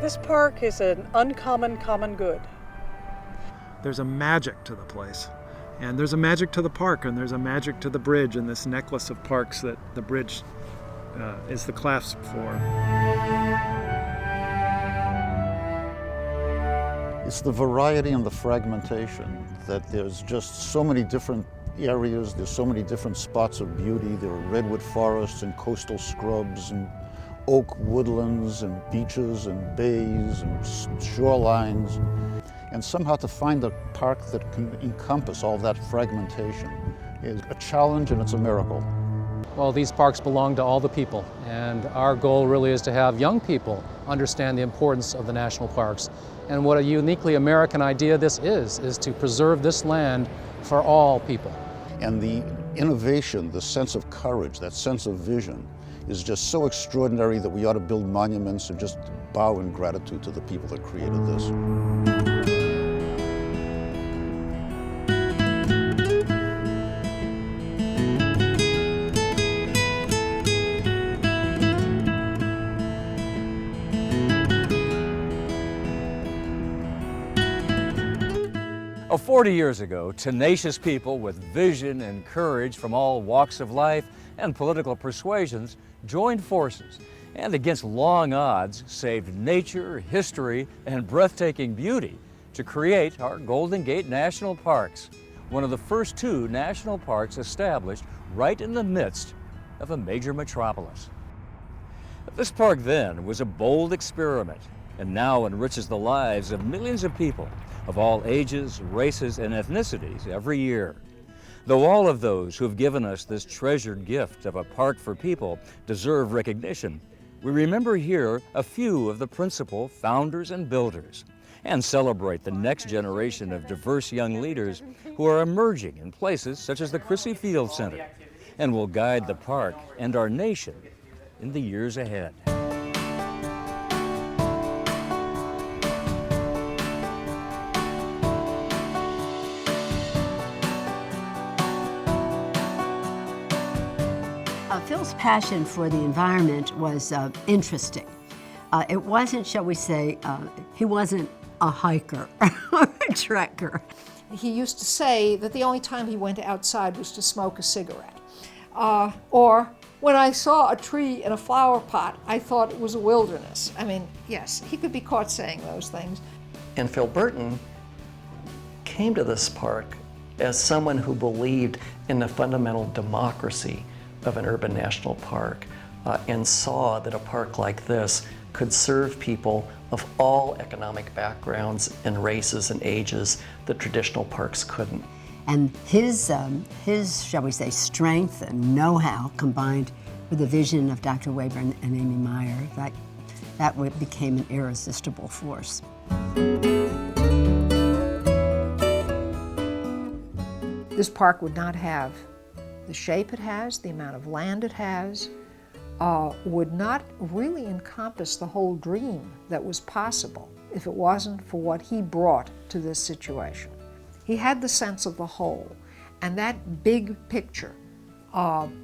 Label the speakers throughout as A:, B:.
A: This park is an uncommon common good.
B: There's a magic to the place. And there's a magic to the park, and there's a magic to the bridge and this necklace of parks that the bridge is the clasp for.
C: It's the variety and the fragmentation, that there's just so many different areas, there's so many different spots of beauty. There are redwood forests and coastal scrubs and oak woodlands and beaches and bays and shorelines. And somehow to find a park that can encompass all that fragmentation is a challenge, and it's a miracle.
D: Well, these parks belong to all the people, and our goal really is to have young people understand the importance of the national parks. And what a uniquely American idea this is to preserve this land for all people.
C: And the innovation, the sense of courage, that sense of vision is just so extraordinary that we ought to build monuments and just bow in gratitude to the people that created this.
E: Oh, 40 years ago, tenacious people with vision and courage from all walks of life and political persuasions joined forces and, against long odds, saved nature, history, and breathtaking beauty to create our Golden Gate National Parks, one of the first two national parks established right in the midst of a major metropolis. This park then was a bold experiment and now enriches the lives of millions of people of all ages, races, and ethnicities every year. Though all of those who have given us this treasured gift of a park for people deserve recognition, we remember here a few of the principal founders and builders and celebrate the next generation of diverse young leaders who are emerging in places such as the Crissy Field Center and will guide the park and our nation in the years ahead.
F: Phil's passion for the environment was interesting. It wasn't, shall we say, he wasn't a hiker or a trekker.
G: He used to say that the only time he went outside was to smoke a cigarette. Or when I saw a tree in a flower pot, I thought it was a wilderness. I mean, yes, he could be caught saying those things.
H: And Phil Burton came to this park as someone who believed in the fundamental democracy of an urban national park and saw that a park like this could serve people of all economic backgrounds and races and ages that traditional parks couldn't.
F: And his, shall we say, strength and know-how combined with the vision of Dr. Wayburn and Amy Meyer, that became an irresistible force.
G: This park would not have the shape it has, the amount of land it has, would not really encompass the whole dream that was possible if it wasn't for what he brought to this situation. He had the sense of the whole, and that big picture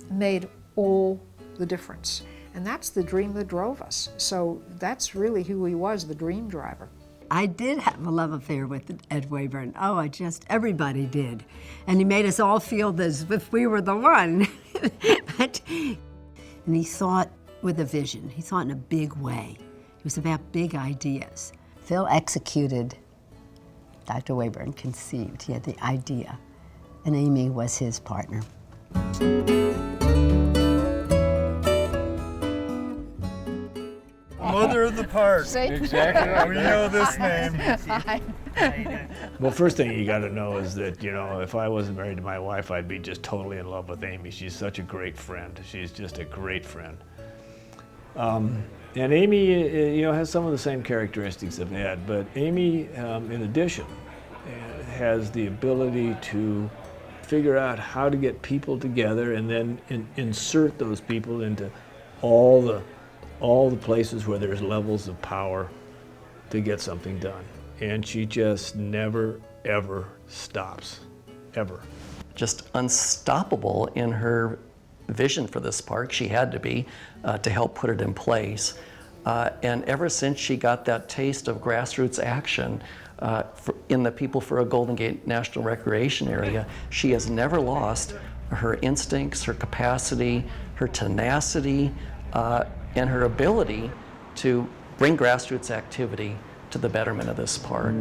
G: made all the difference. And that's the dream that drove us. So that's really who he was, the dream driver.
F: I did have a love affair with Ed Wayburn. Oh, everybody did. And he made us all feel as if we were the one. And he thought with a vision. He thought in a big way. It was about big ideas. Phil executed, Dr. Wayburn conceived. He had the idea, and Amy was his partner.
I: Mother of the park.
E: Exactly.
I: We know this name.
J: Well, first thing you got to know is that, you know, if I wasn't married to my wife, I'd be just totally in love with Amy. She's such a great friend. She's just a great friend. And Amy, you know, has some of the same characteristics of Ed, but Amy, in addition, has the ability to figure out how to get people together and then insert those people into all the places where there's levels of power to get something done. And she just never, ever stops, ever.
H: Just unstoppable in her vision for this park. She had to be to help put it in place. And ever since she got that taste of grassroots action in the People for a Golden Gate National Recreation Area, she has never lost her instincts, her capacity, her tenacity, and her ability to bring grassroots activity to the betterment of this park.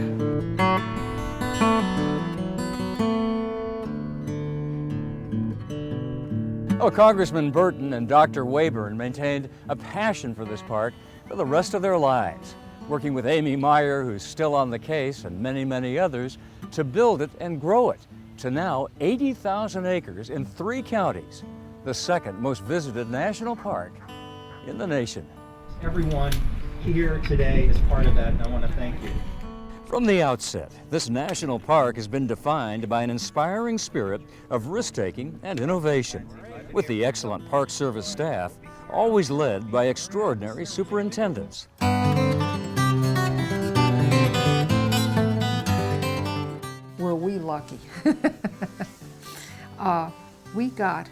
E: Oh, Congressman Burton and Dr. Wayburn maintained a passion for this park for the rest of their lives, working with Amy Meyer, who's still on the case, and many, many others, to build it and grow it to now 80,000 acres in 3 counties, the second most visited national park in the nation.
K: Everyone here today is part of that, and I want to thank you.
E: From the outset, this national park has been defined by an inspiring spirit of risk-taking and innovation, with the excellent Park Service staff always led by extraordinary superintendents.
G: Were we lucky? We got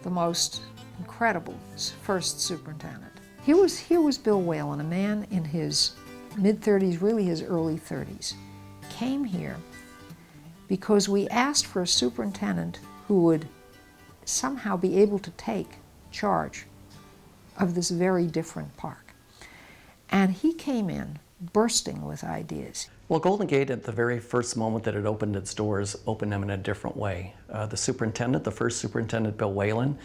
G: the most incredible first superintendent. Here was Bill Whalen, a man in his mid-30s, really his early 30s, came here because we asked for a superintendent who would somehow be able to take charge of this very different park. And he came in bursting with ideas.
H: Well, Golden Gate, at the very first moment that it opened its doors, opened them in a different way. The superintendent, the first superintendent, Bill Whalen,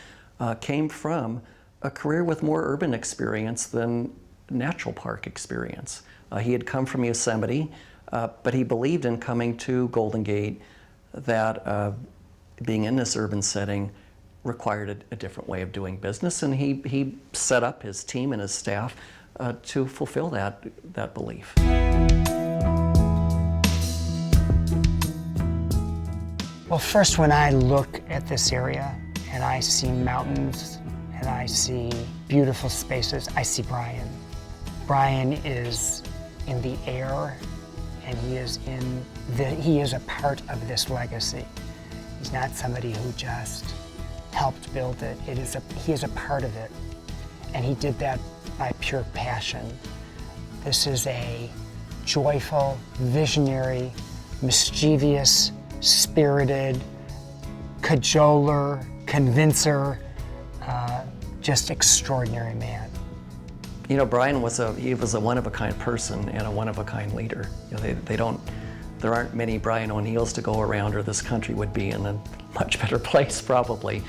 H: came from a career with more urban experience than natural park experience. He had come from Yosemite, but he believed in coming to Golden Gate that being in this urban setting required a different way of doing business, and he set up his team and his staff to fulfill that belief.
L: Well, first, when I look at this area and I see mountains and I see beautiful spaces, I see Brian. Brian is in the air, and he is a part of this legacy. He's not somebody who just helped build it. He is a part of it, and he did that by pure passion. This is a joyful, visionary, mischievous, spirited, cajoler, convincer, just extraordinary man.
H: You know, Brian was a one-of-a-kind person and a one-of-a-kind leader. You know, there aren't many Brian O'Neills to go around, or this country would be in a much better place, probably.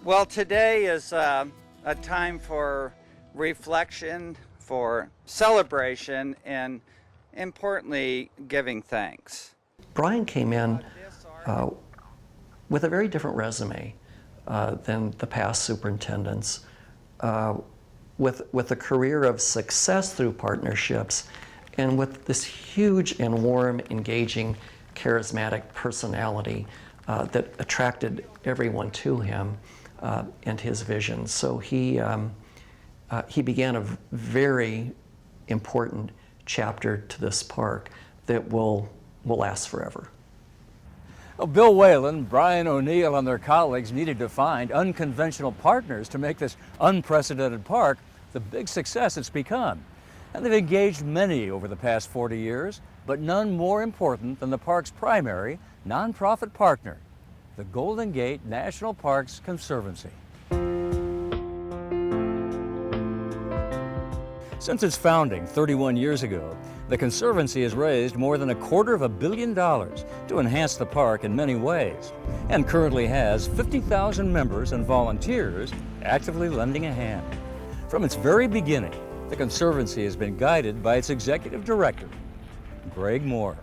M: Well, today is a time for reflection, for celebration, and importantly, giving thanks.
H: Brian came in with a very different resume than the past superintendents, with a career of success through partnerships, and with this huge and warm, engaging, charismatic personality that attracted everyone to him and his vision. So he began a very important chapter to this park that will last forever.
E: Well, Bill Whalen, Brian O'Neill, and their colleagues needed to find unconventional partners to make this unprecedented park the big success it's become. And they've engaged many over the past 40 years, but none more important than the park's primary nonprofit partner, the Golden Gate National Parks Conservancy. Since its founding 31 years ago, the Conservancy has raised more than $250 million to enhance the park in many ways, and currently has 50,000 members and volunteers actively lending a hand. From its very beginning, the Conservancy has been guided by its executive director, Greg Moore.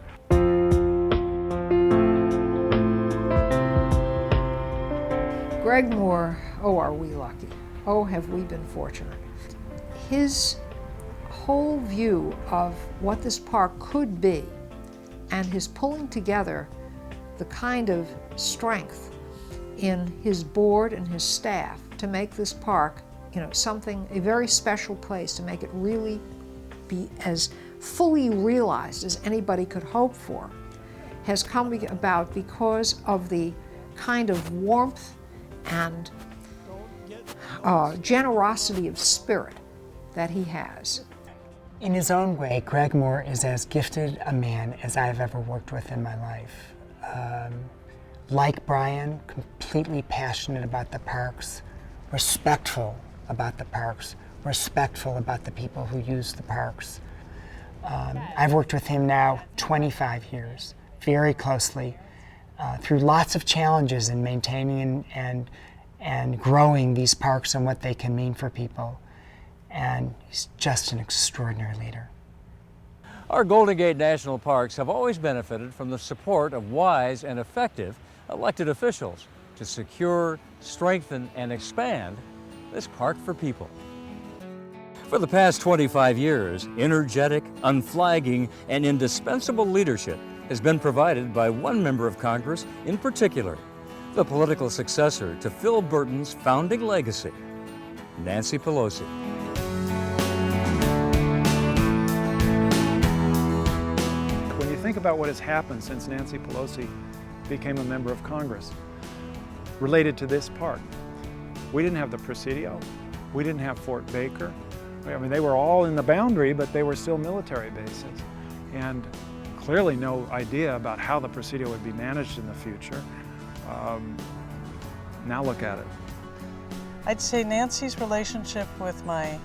G: Greg Moore, oh, are we lucky. Oh, have we been fortunate. His whole view of what this park could be, and his pulling together the kind of strength in his board and his staff to make this park, you know, a very special place, to make it really be as fully realized as anybody could hope for, has come about because of the kind of warmth and generosity of spirit that he has.
L: In his own way, Greg Moore is as gifted a man as I've ever worked with in my life. Like Brian, completely passionate about the parks, respectful about the parks, respectful about the people who use the parks. I've worked with him now 25 years, very closely, through lots of challenges in maintaining and growing these parks and what they can mean for people. And he's just an extraordinary leader.
E: Our Golden Gate National Parks have always benefited from the support of wise and effective elected officials to secure, strengthen, and expand this park for people. For the past 25 years, energetic, unflagging, and indispensable leadership has been provided by one member of Congress in particular, the political successor to Phil Burton's founding legacy, Nancy Pelosi.
B: When you think about what has happened since Nancy Pelosi became a member of Congress related to this park, we didn't have the Presidio, we didn't have Fort Baker. I mean, they were all in the boundary, but they were still military bases. And clearly no idea about how the Presidio would be managed in the future. Now look at it.
A: I'd say Nancy's relationship with my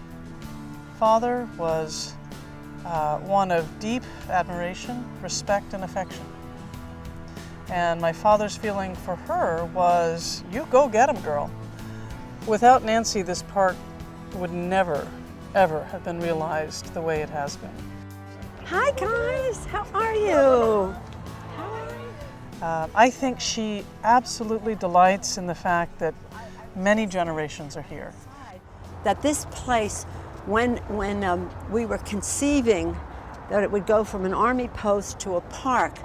A: father was one of deep admiration, respect, and affection. And my father's feeling for her was, you go get him, girl. Without Nancy, this park would never, ever have been realized the way it has been.
N: Hi guys, how are you?
A: I think she absolutely delights in the fact that many generations are here.
N: That this place, when we were conceiving that it would go from an army post to a park,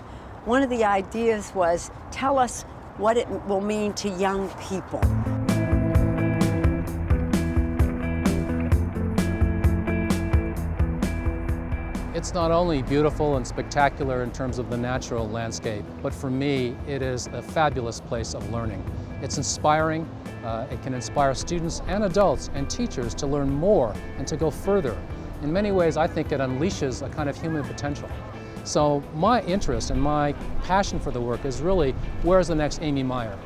N: one of the ideas was, tell us what it will mean to young people.
D: It's not only beautiful and spectacular in terms of the natural landscape, but for me, it is a fabulous place of learning. It's inspiring. It can inspire students and adults and teachers to learn more and to go further. In many ways, I think it unleashes a kind of human potential. So my interest and my passion for the work is really, where's the next Amy Meyer?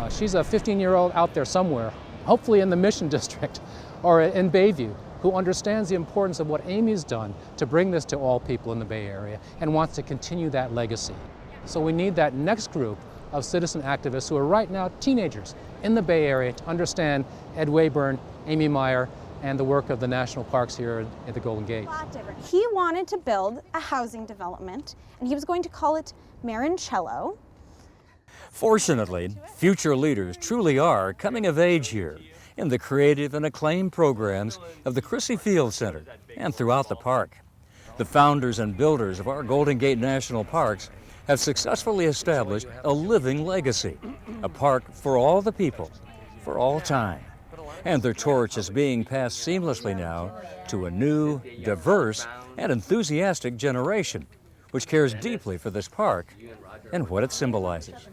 D: She's a 15-year-old out there somewhere, hopefully in the Mission District or in Bayview, who understands the importance of what Amy's done to bring this to all people in the Bay Area and wants to continue that legacy. So we need that next group of citizen activists who are right now teenagers in the Bay Area to understand Ed Wayburn, Amy Meyer, and the work of the national parks here at the Golden Gate.
O: He wanted to build a housing development, and he was going to call it Marincello.
E: Fortunately, future leaders truly are coming of age here in the creative and acclaimed programs of the Crissy Field Center and throughout the park. The founders and builders of our Golden Gate National Parks have successfully established a living legacy, a park for all the people, for all time. And their torch is being passed seamlessly now to a new, diverse, and enthusiastic generation, which cares deeply for this park and what it symbolizes.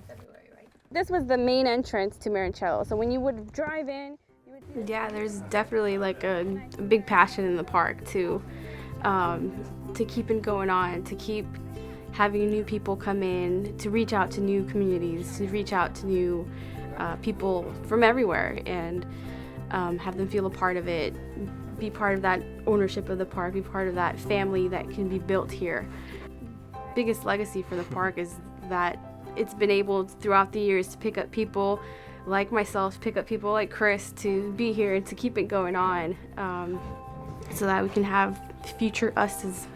P: This was the main entrance to Marincello, so when you would drive in,
Q: yeah, there's definitely like a big passion in the park to keep it going on, to keep having new people come in, to reach out to new communities, to reach out to new people from everywhere, and have them feel a part of it, be part of that ownership of the park, be part of that family that can be built here. Biggest legacy for the park is that it's been able throughout the years to pick up people like myself, pick up people like Chris to be here and to keep it going on, so that we can have future us's.